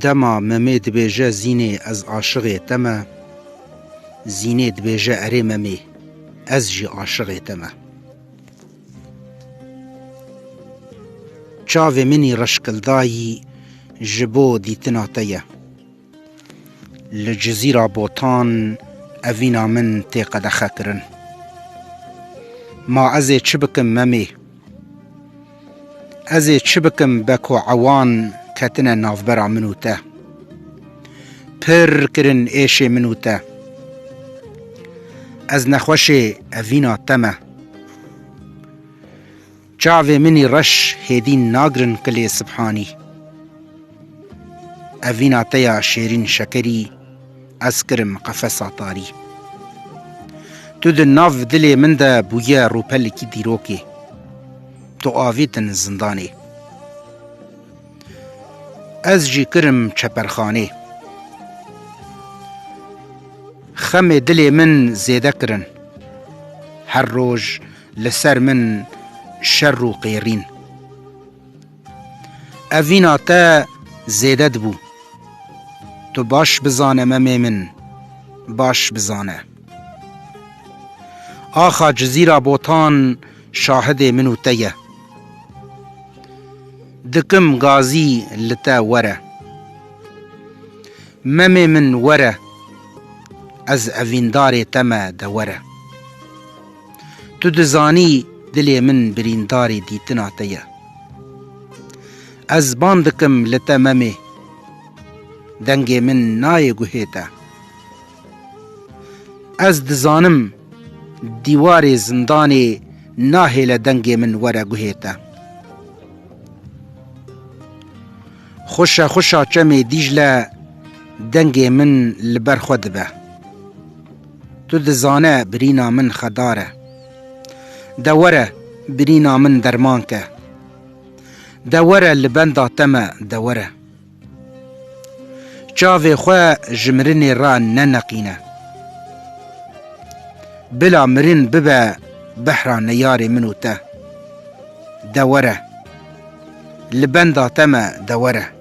دما ممه دبیجه زینه از عاشق تمه، زینه دبیجه اره ممه از جی عاشق تمه. چاوه منی رشکلدایی جبو دیتنا تیه، لجزیره بوتان اوینا من تی قدخه کرن. ما ازی چه بکم ممه، ازی چه بکم بکو عوان کتنه نافبرا منو ته، پر کرن ایش منو ته. از نخوش اوینا تمه، چاوه منی رش هیدین ناگرن کلی سبحانی. اوینا تیا شیرین شکری از کرم قفص آتاری. تو ده ناف دلی من ده بویه روپل کی دیروکی، تو آویتن زندانی. از جی کرم چپرخانه، خم دلی من زیده کرن، هر روز لسر من شر و قیرین. اوینا تا زیده دبو، تو باش بزانه ممه من باش بزانه. آخا جزیره بوتان شاهد منو تیه، دکم غازی لتا وره. ممه من وره از اویندار تمه دوره. تو دزانی دلی من بریندار دیتنا تیه، از باندکم لتا ممه دنگ من نای گوهیتا. از دزانم دیوار زندان ناهل دنگ من وره گوهیتا. خوشا خوشا چم دیجله دنگ من لبر خود به. تو دزانه برینا من خداره، دوره برینا من درمان که. دوره لبندا تمه دوره، چاوه خواه جمرن را ننقینه. بلا مرن ببه بحرا نیار منو ته. دوره لبندا تمه دوره.